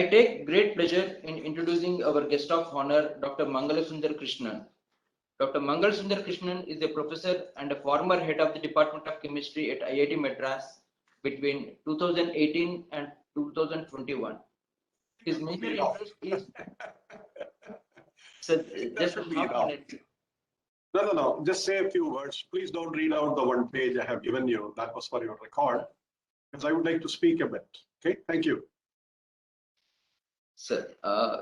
I take great pleasure in introducing our guest of honor, Dr. Mangala Sunder Krishnan. Dr. Mangala Sunder Krishnan is a professor and a former head of the Department of Chemistry at IIT Madras between 2018 and 2021. His major interest is so just a half minute. No. Just say a few words. Please don't read out the one page I have given you. That was for your record, because I would like to speak a bit. Okay, thank you. Sir,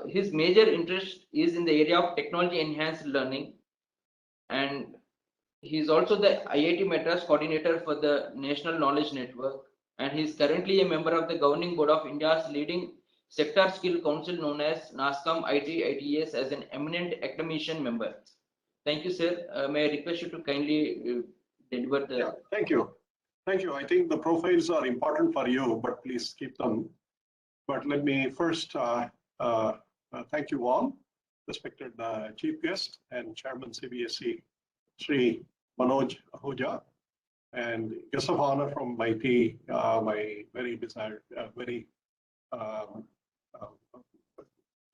his major interest is in the area of technology enhanced learning, and he is also the IIT Madras coordinator for the National Knowledge Network, and he is currently a member of the governing board of India's leading sector skill council known as NASCOM IT-ITES as an eminent academician member. Thank you, sir. May I request you to kindly deliver the... Yeah, thank you. Thank you. I think the profiles are important for you, but please keep them. But let me first thank you all, respected Chief Guest and Chairman CBSE, Sri Manoj Ahuja, and guest of honor from MIT, my very desired, very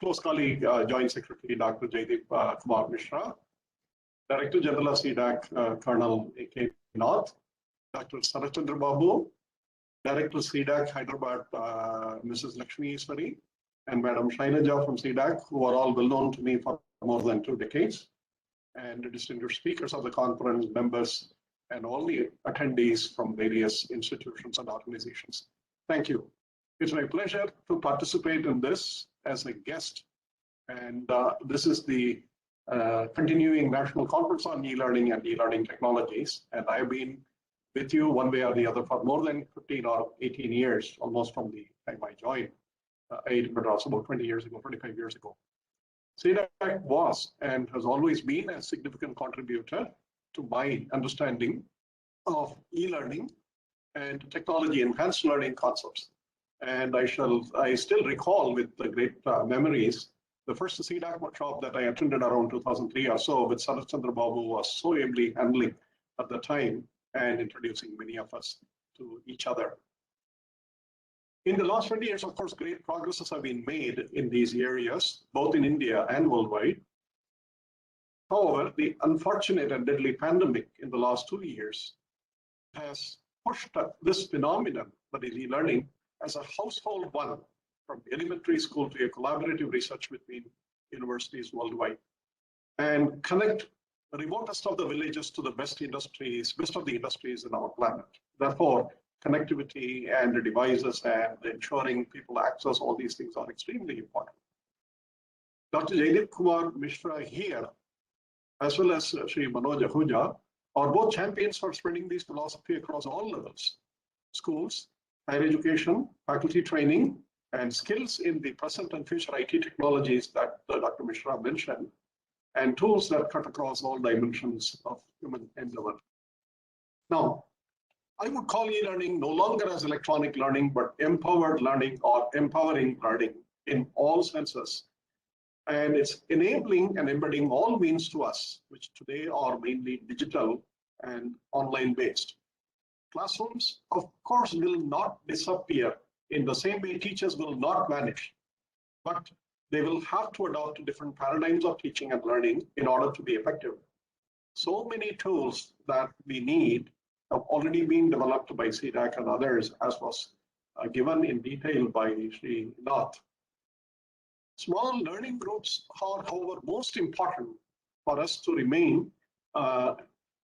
close colleague, Joint Secretary Dr. Jaideep Kumar Mishra, Director General of C-DAC, Colonel A.K. Nath, Dr. Sarachandra Babu, Director C-DAC Hyderabad, Mrs. Lakshmi Iswari, and Madam Shailaja from C-DAC, who are all well known to me for more than 2 decades, and the distinguished speakers of the conference, members, and all the attendees from various institutions and organizations. Thank you. It's my pleasure to participate in this as a guest, and this is the continuing national conference on e-learning and e-learning technologies, and I've been with you one way or the other for more than 15 or 18 years, almost from the time I joined IIT Madras about 20 years ago, 25 years ago. C-DAC was and has always been a significant contributor to my understanding of e-learning and technology-enhanced learning concepts. And I still recall with the great memories, the first C-DAC workshop that I attended around 2003 or so with Sarachandra Babu was so ably handling at the time and introducing many of us to each other. In the last 20 years, of course, great progresses have been made in these areas, both in India and worldwide. However, the unfortunate and deadly pandemic in the last 2 years has pushed this phenomenon, that is e-learning, as a household one, from elementary school to a collaborative research between universities worldwide, and connect the remotest of the villages to the best of the industries in our planet. Therefore, connectivity and the devices and ensuring people access all these things are extremely important. Dr. Jaideep Kumar Mishra here, as well as Sri Manoj Ahuja, are both champions for spreading this philosophy across all levels: schools, higher education, faculty training, and skills in the present and future IT technologies that Dr. Mishra mentioned, and tools that cut across all dimensions of human endeavor. Now, I would call e-learning no longer as electronic learning, but empowered learning or empowering learning in all senses. And it's enabling and embedding all means to us, which today are mainly digital and online based. Classrooms, of course, will not disappear. In the same way, teachers will not vanish, but they will have to adopt different paradigms of teaching and learning in order to be effective. So many tools that we need have already been developed by C-DAC and others, as was given in detail by Sri Nath. Small learning groups are, however, most important for us to remain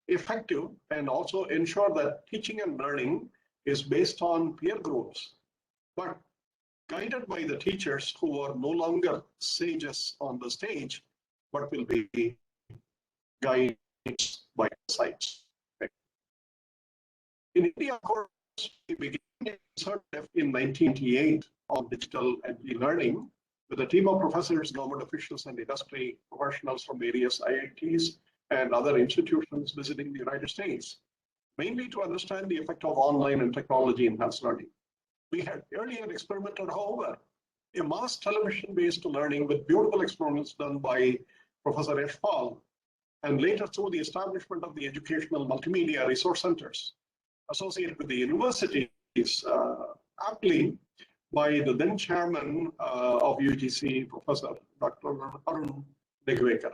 effective and also ensure that teaching and learning is based on peer groups, but guided by the teachers who are no longer sages on the stage, but will be guided by the sites. In India, of course, we began in 1988 on digital and e-learning with a team of professors, government officials, and industry professionals from various IITs and other institutions visiting the United States, mainly to understand the effect of online and technology-enhanced learning. We had earlier experimented, however, a mass television-based learning with beautiful experiments done by Professor Eshpal, and later through the establishment of the educational multimedia resource centers associated with the universities, aptly by the then chairman of UGC, Professor Dr. Arun Degwekar.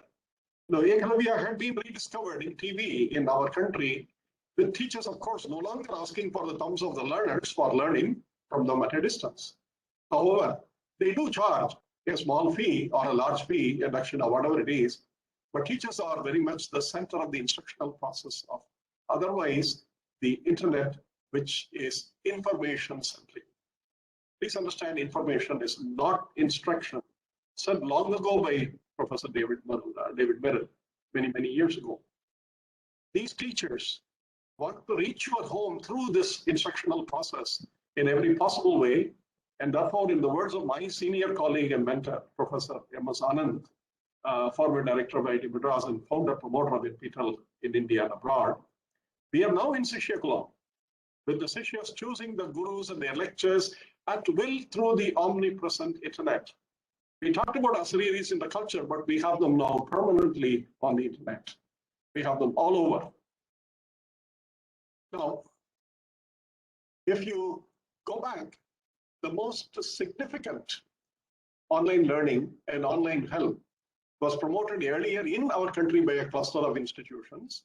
Now, Eklavya had been rediscovered in TV in our country, with teachers, of course, no longer asking for the thumbs of the learners for learning from them at a distance. However, they do charge a small fee or a large fee, induction or whatever it is, but teachers are very much the center of the instructional process of otherwise the internet, which is information centric. Please understand, information is not instruction. Said long ago by Professor David Merrill, many years ago. These teachers want to reach your home through this instructional process in every possible way. And therefore, in the words of my senior colleague and mentor, Professor M.S. Anand, former director of IIT Madras and founder promoter of NPTEL in India and abroad, we are now in Sishyakulam, with the Sishyas choosing the gurus and their lectures at will through the omnipresent internet. We talked about Asriris in the culture, but we have them now permanently on the internet. We have them all over. Now, if you go back, the most significant online learning and online help was promoted earlier in our country by a cluster of institutions,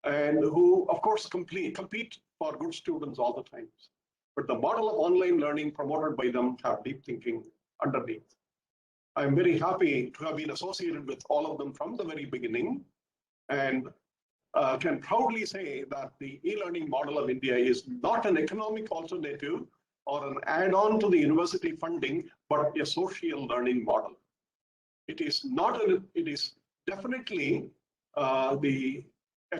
and who, of course, compete for good students all the time. But the model of online learning promoted by them have deep thinking underneath. I'm very happy to have been associated with all of them from the very beginning, and can proudly say that the e-learning model of India is not an economic alternative or an add-on to the university funding, but a social learning model. It is not. It is definitely a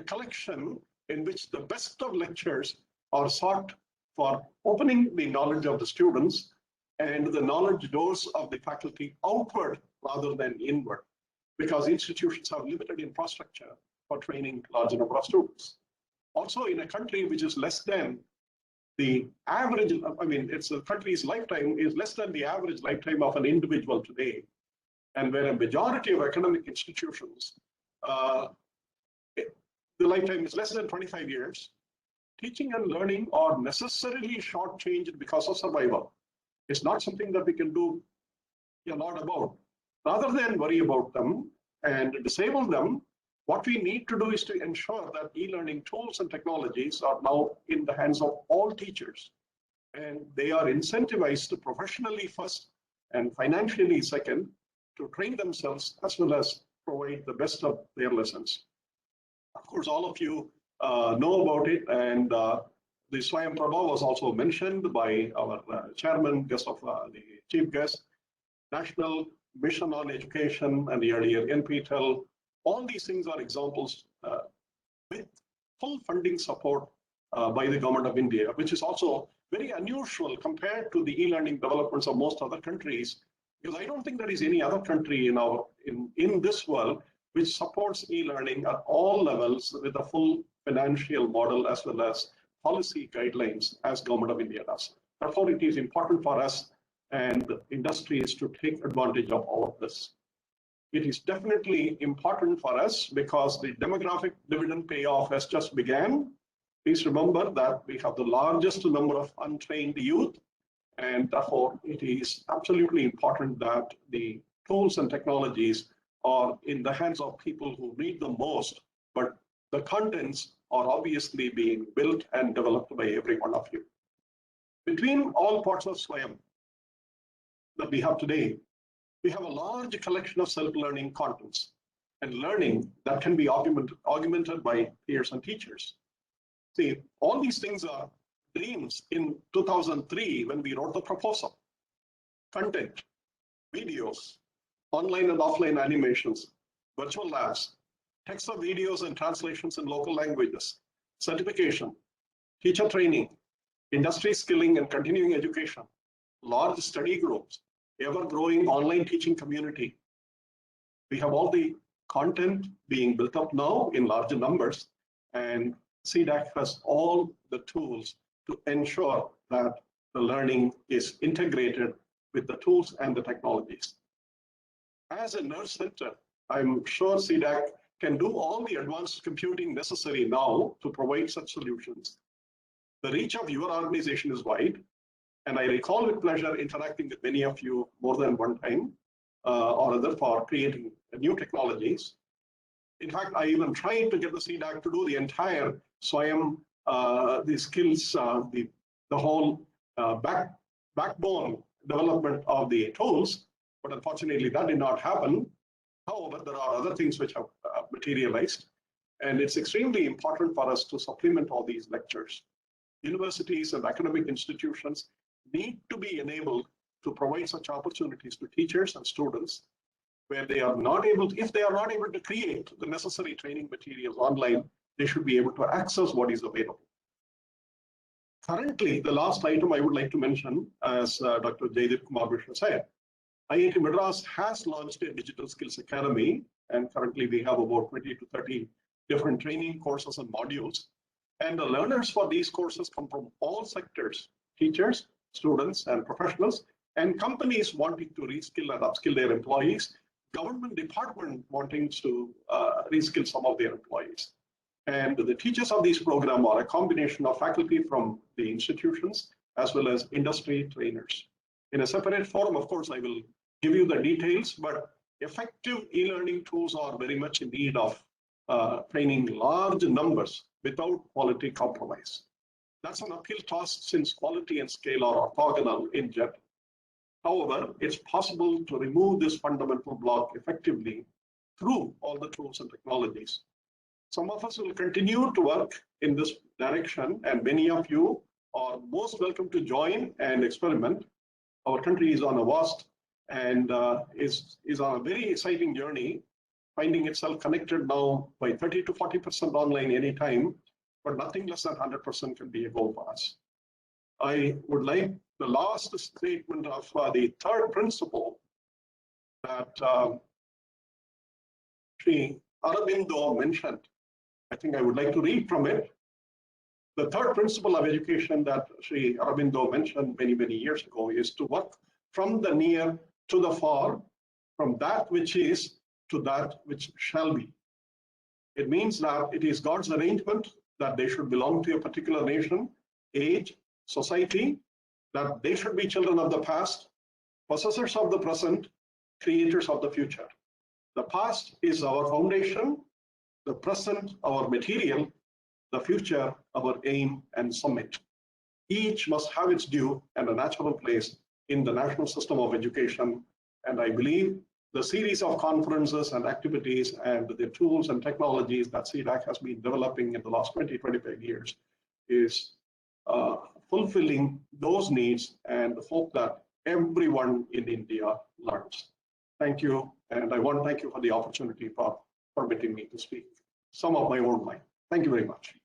collection in which the best of lectures are sought for opening the knowledge of the students and the knowledge doors of the faculty outward rather than inward, because institutions have limited infrastructure for training large number of students. Also, in a country which is less than the average, I mean, it's a country's lifetime is less than the average lifetime of an individual today, and where a majority of academic institutions, the lifetime is less than 25 years, teaching and learning are necessarily shortchanged because of survival. It's not something that we can do a lot about. Rather than worry about them and disable them, what we need to do is to ensure that e-learning tools and technologies are now in the hands of all teachers, and they are incentivized to professionally first and financially second to train themselves as well as provide the best of their lessons. Of course, all of you know about it, and the Swayam Prabha was also mentioned by our chairman, guest of the chief guest, National Mission on Education and the earlier NPTEL. All these things are examples with full funding support by the government of India, which is also very unusual compared to the e-learning developments of most other countries, because I don't think there is any other country in this world which supports e-learning at all levels with a full financial model as well as policy guidelines as government of India does. Therefore, it is important for us and industries to take advantage of all of this. It is definitely important for us because the demographic dividend payoff has just begun. Please remember that we have the largest number of untrained youth, and therefore it is absolutely important that the tools and technologies are in the hands of people who need them most, but the contents are obviously being built and developed by every one of you. Between all parts of Swayam that we have today, we have a large collection of self-learning contents and learning that can be augmented by peers and teachers. See, all these things are dreams in 2003 when we wrote the proposal. Content, videos, online and offline animations, virtual labs, text of videos and translations in local languages, certification, teacher training, industry skilling and continuing education, large study groups, ever-growing online teaching community. We have all the content being built up now in larger numbers, and C-DAC has all the tools to ensure that the learning is integrated with the tools and the technologies. As a nurse center, I'm sure C-DAC can do all the advanced computing necessary now to provide such solutions. The reach of your organization is wide. And I recall with pleasure interacting with many of you more than one time or other for creating new technologies. In fact, I even tried to get the C-DAC to do the entire SWAYAM, the skills, the whole backbone development of the tools, but unfortunately that did not happen. However, there are other things which have materialized, and it's extremely important for us to supplement all these lectures. Universities and academic institutions need to be enabled to provide such opportunities to teachers and students where they are not able to, if they are not able to create the necessary training materials online, they should be able to access what is available. Currently, the last item I would like to mention, as Dr. Jaideep Kumar Mishra said, IIT Madras has launched a Digital Skills Academy, and currently we have about 20 to 30 different training courses and modules. And the learners for these courses come from all sectors, teachers, students, and professionals, and companies wanting to reskill and upskill their employees, government department wanting to reskill some of their employees. And the teachers of these programs are a combination of faculty from the institutions as well as industry trainers. In a separate forum, of course, I will give you the details, but effective e-learning tools are very much in need of training large numbers without quality compromise. That's an uphill task since quality and scale are orthogonal in general. However, it's possible to remove this fundamental block effectively through all the tools and technologies. Some of us will continue to work in this direction, and many of you are most welcome to join and experiment. Our country is on a vast and is on a very exciting journey, finding itself connected now by 30 to 40% online anytime, but nothing less than 100% can be a goal for us. I would like the last statement of the third principle that Sri Aurobindo mentioned. I think I would like to read from it. The third principle of education that Sri Aurobindo mentioned many, many years ago is to work from the near to the far, from that which is to that which shall be. It means that it is God's arrangement that they should belong to a particular nation, age, society, that they should be children of the past, possessors of the present, creators of the future. The past is our foundation, the present our material, the future our aim and summit. Each must have its due and a natural place in the national system of education. And I believe the series of conferences and activities and the tools and technologies that C-DAC has been developing in the last 20, 25 years is fulfilling those needs and hope that everyone in India learns. Thank you. And I want to thank you for the opportunity for permitting me to speak some of my own mind. Thank you very much.